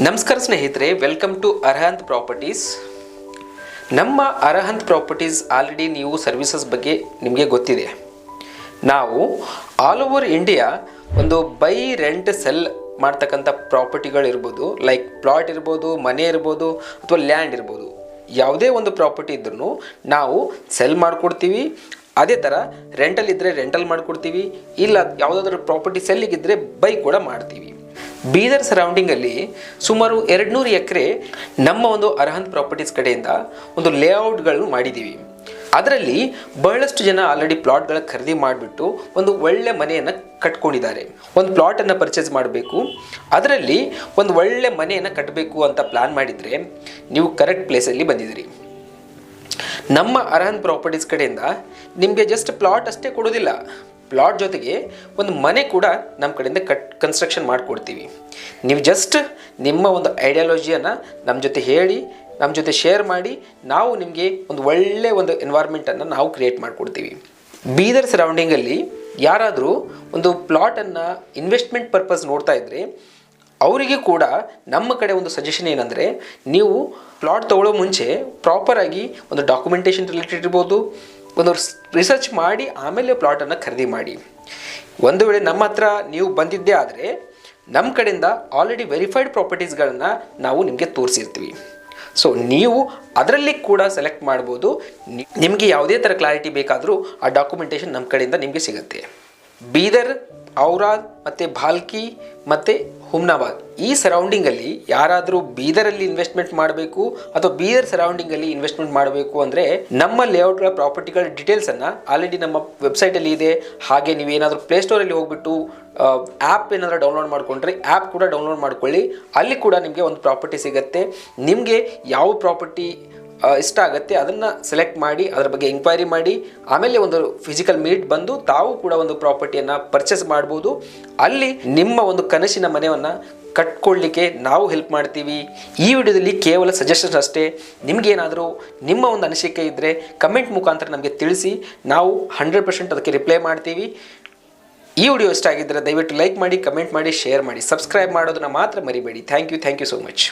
ನಮಸ್ಕಾರ ಸ್ನೇಹಿತರೆ, welcome to Arhant properties. ನಮ್ಮ ಅರ್ಹಂತ್ ಪ್ರಾಪರ್ಟೀಸ್ ಆಲ್ರೆಡಿ ನೀವು ಸರ್ವಿಸಸ್ ಬಗ್ಗೆ ನಿಮಗೆ ಗೊತ್ತಿದೆ. ನಾವು ಆಲ್ ಓವರ್ ಇಂಡಿಯಾ ಒಂದು ಬೈ ರೆಂಟ್ ಸೆಲ್ ಮಾಡ್ತಕ್ಕಂಥ ಪ್ರಾಪರ್ಟಿಗಳಿರ್ಬೋದು, ಲೈಕ್ ಪ್ಲಾಟ್ ಇರ್ಬೋದು, ಮನೆ ಇರ್ಬೋದು ಅಥವಾ ಲ್ಯಾಂಡ್ ಇರ್ಬೋದು, ಯಾವುದೇ ಒಂದು ಪ್ರಾಪರ್ಟಿ ಇದ್ರೂ ನಾವು ಸೆಲ್ ಮಾಡಿಕೊಡ್ತೀವಿ. ಅದೇ ಥರ ರೆಂಟಲ್ ಇದ್ದರೆ ರೆಂಟಲ್ ಮಾಡಿಕೊಡ್ತೀವಿ, ಇಲ್ಲ ಯಾವುದಾದ್ರೂ ಪ್ರಾಪರ್ಟಿ ಸೆಲ್ಲಿಗಿದ್ದರೆ ಬೈ ಕೂಡ ಮಾಡ್ತೀವಿ. ಬೀದರ್ ಸರೌಂಡಿಂಗಲ್ಲಿ ಸುಮಾರು 200 ಎಕರೆ ನಮ್ಮ ಒಂದು ಅರ್ಹಂತ್ ಪ್ರಾಪರ್ಟೀಸ್ ಕಡೆಯಿಂದ ಒಂದು ಲೇಔಟ್ಗಳನ್ನು ಮಾಡಿದ್ದೀವಿ. ಅದರಲ್ಲಿ ಬಹಳಷ್ಟು ಜನ ಆಲ್ರೆಡಿ ಪ್ಲಾಟ್ಗಳ ಖರೀದಿ ಮಾಡಿಬಿಟ್ಟು ಒಂದು ಒಳ್ಳೆ ಮನೆಯನ್ನು ಕಟ್ಕೊಂಡಿದ್ದಾರೆ. ಒಂದು ಪ್ಲಾಟನ್ನು ಪರ್ಚೇಸ್ ಮಾಡಬೇಕು, ಅದರಲ್ಲಿ ಒಂದು ಒಳ್ಳೆ ಮನೆಯನ್ನು ಕಟ್ಟಬೇಕು ಅಂತ ಪ್ಲ್ಯಾನ್ ಮಾಡಿದರೆ ನೀವು ಕರೆಕ್ಟ್ ಪ್ಲೇಸಲ್ಲಿ ಬಂದಿದ್ದೀರಿ. ನಮ್ಮ ಅರ್ಹಂತ್ ಪ್ರಾಪರ್ಟೀಸ್ ಕಡೆಯಿಂದ ನಿಮಗೆ ಜಸ್ಟ್ ಪ್ಲಾಟ್ ಅಷ್ಟೇ ಕೊಡೋದಿಲ್ಲ, ಪ್ಲಾಟ್ ಜೊತೆಗೆ ಒಂದು ಮನೆ ಕೂಡ ನಮ್ಮ ಕಡೆಯಿಂದ ಕನ್ಸ್ಟ್ರಕ್ಷನ್ ಮಾಡಿಕೊಡ್ತೀವಿ. ನೀವು ಜಸ್ಟ್ ನಿಮ್ಮ ಒಂದು ಐಡಿಯಾಲಜಿಯನ್ನು ನಮ್ಮ ಜೊತೆ ಹೇಳಿ, ನಮ್ಮ ಜೊತೆ ಶೇರ್ ಮಾಡಿ, ನಾವು ನಿಮಗೆ ಒಂದು ಒಳ್ಳೆಯ ಒಂದು ಎನ್ವೈರ್ಮೆಂಟನ್ನು ನಾವು ಕ್ರಿಯೇಟ್ ಮಾಡಿಕೊಡ್ತೀವಿ. ಬೀದರ್ ಸರೌಂಡಿಂಗಲ್ಲಿ ಯಾರಾದರೂ ಒಂದು ಪ್ಲಾಟನ್ನು ಇನ್ವೆಸ್ಟ್ಮೆಂಟ್ ಪರ್ಪಸ್ ನೋಡ್ತಾ ಇದ್ದರೆ ಅವರಿಗೆ ಕೂಡ ನಮ್ಮ ಕಡೆ ಒಂದು ಸಜೆಷನ್ ಏನಂದರೆ, ನೀವು ಪ್ಲಾಟ್ ತೊಗೊಳ್ಳೋ ಮುಂಚೆ ಪ್ರಾಪರಾಗಿ ಒಂದು ಡಾಕ್ಯುಮೆಂಟೇಷನ್ ರಿಲೇಟೆಡ್ ಇರ್ಬೋದು, ಒಂದು ರಿಸರ್ಚ್ ಮಾಡಿ ಆಮೇಲೆ ಪ್ಲಾಟನ್ನು ಖರೀದಿ ಮಾಡಿ. ಒಂದು ವೇಳೆ ನಮ್ಮ ಹತ್ರ ನೀವು ಬಂದಿದ್ದೇ ಆದರೆ ನಮ್ಮ ಕಡೆಯಿಂದ ಆಲ್ರೆಡಿ ವೆರಿಫೈಡ್ ಪ್ರಾಪರ್ಟೀಸ್ಗಳನ್ನು ನಾವು ನಿಮಗೆ ತೋರಿಸಿರ್ತೀವಿ. ಸೊ ನೀವು ಅದರಲ್ಲಿ ಕೂಡ ಸೆಲೆಕ್ಟ್ ಮಾಡ್ಬೋದು. ನಿಮಗೆ ಯಾವುದೇ ಥರ ಕ್ಲಾರಿಟಿ ಬೇಕಾದರೂ ಆ ಡಾಕ್ಯುಮೆಂಟೇಷನ್ ನಮ್ಮ ಕಡೆಯಿಂದ ನಿಮಗೆ ಸಿಗುತ್ತೆ. ಬೀದರ್, ಔರಾದ್ ಮತ್ತು ಭಾಲ್ಕಿ ಮತ್ತು ಹುಮ್ನಾಬಾದ್ ಈ ಸರೌಂಡಿಂಗಲ್ಲಿ ಯಾರಾದರೂ ಬೀದರಲ್ಲಿ ಇನ್ವೆಸ್ಟ್ಮೆಂಟ್ ಮಾಡಬೇಕು ಅಥವಾ ಬೀದರ್ ಸರೌಂಡಿಂಗಲ್ಲಿ ಇನ್ವೆಸ್ಟ್ಮೆಂಟ್ ಮಾಡಬೇಕು ಅಂದರೆ ನಮ್ಮ ಲೇಔಟ್ಗಳ ಪ್ರಾಪರ್ಟಿಗಳ ಡೀಟೇಲ್ಸನ್ನು ಆಲ್ರೆಡಿ ನಮ್ಮ ವೆಬ್ಸೈಟಲ್ಲಿ ಇದೆ. ಹಾಗೆ ನೀವೇನಾದರೂ ಪ್ಲೇಸ್ಟೋರಲ್ಲಿ ಹೋಗ್ಬಿಟ್ಟು ಆ್ಯಪ್ ಏನಾದರೂ ಡೌನ್ಲೋಡ್ ಮಾಡಿಕೊಂಡ್ರೆ ಆ್ಯಪ್ ಕೂಡ ಡೌನ್ಲೋಡ್ ಮಾಡ್ಕೊಳ್ಳಿ. ಅಲ್ಲಿ ಕೂಡ ನಿಮಗೆ ಒಂದು ಪ್ರಾಪರ್ಟಿ ಸಿಗುತ್ತೆ. ನಿಮಗೆ ಯಾವ ಪ್ರಾಪರ್ಟಿ ಇಷ್ಟ ಆಗುತ್ತೆ ಅದನ್ನು ಸೆಲೆಕ್ಟ್ ಮಾಡಿ ಅದರ ಬಗ್ಗೆ ಎಂಕ್ವೈರಿ ಮಾಡಿ ಆಮೇಲೆ ಒಂದು ಫಿಸಿಕಲ್ ಮೀಟ್ ಬಂದು ತಾವು ಕೂಡ ಒಂದು ಪ್ರಾಪರ್ಟಿಯನ್ನು ಪರ್ಚೇಸ್ ಮಾಡ್ಬೋದು. ಅಲ್ಲಿ ನಿಮ್ಮ ಒಂದು ಕನಸಿನ ಮನೆಯನ್ನು ಕಟ್ಕೊಳ್ಳಿಕ್ಕೆ ನಾವು ಹೆಲ್ಪ್ ಮಾಡ್ತೀವಿ. ಈ ವಿಡಿಯೋದಲ್ಲಿ ಕೇವಲ ಸಜೆಷನ್ಸ್ ಅಷ್ಟೇ. ನಿಮಗೇನಾದರೂ ನಿಮ್ಮ ಒಂದು ಅನಿಸಿಕೆ ಇದ್ದರೆ ಕಮೆಂಟ್ ಮುಖಾಂತರ ನಮಗೆ ತಿಳಿಸಿ, ನಾವು 100% ಅದಕ್ಕೆ ರಿಪ್ಲೈ ಮಾಡ್ತೀವಿ. ಈ ವಿಡಿಯೋ ಇಷ್ಟ ಆಗಿದ್ದರೆ ದಯವಿಟ್ಟು ಲೈಕ್ ಮಾಡಿ, ಕಮೆಂಟ್ ಮಾಡಿ, ಶೇರ್ ಮಾಡಿ, ಸಬ್ಸ್ಕ್ರೈಬ್ ಮಾಡೋದನ್ನು ಮಾತ್ರ ಮರಿಬೇಡಿ. Thank you so much.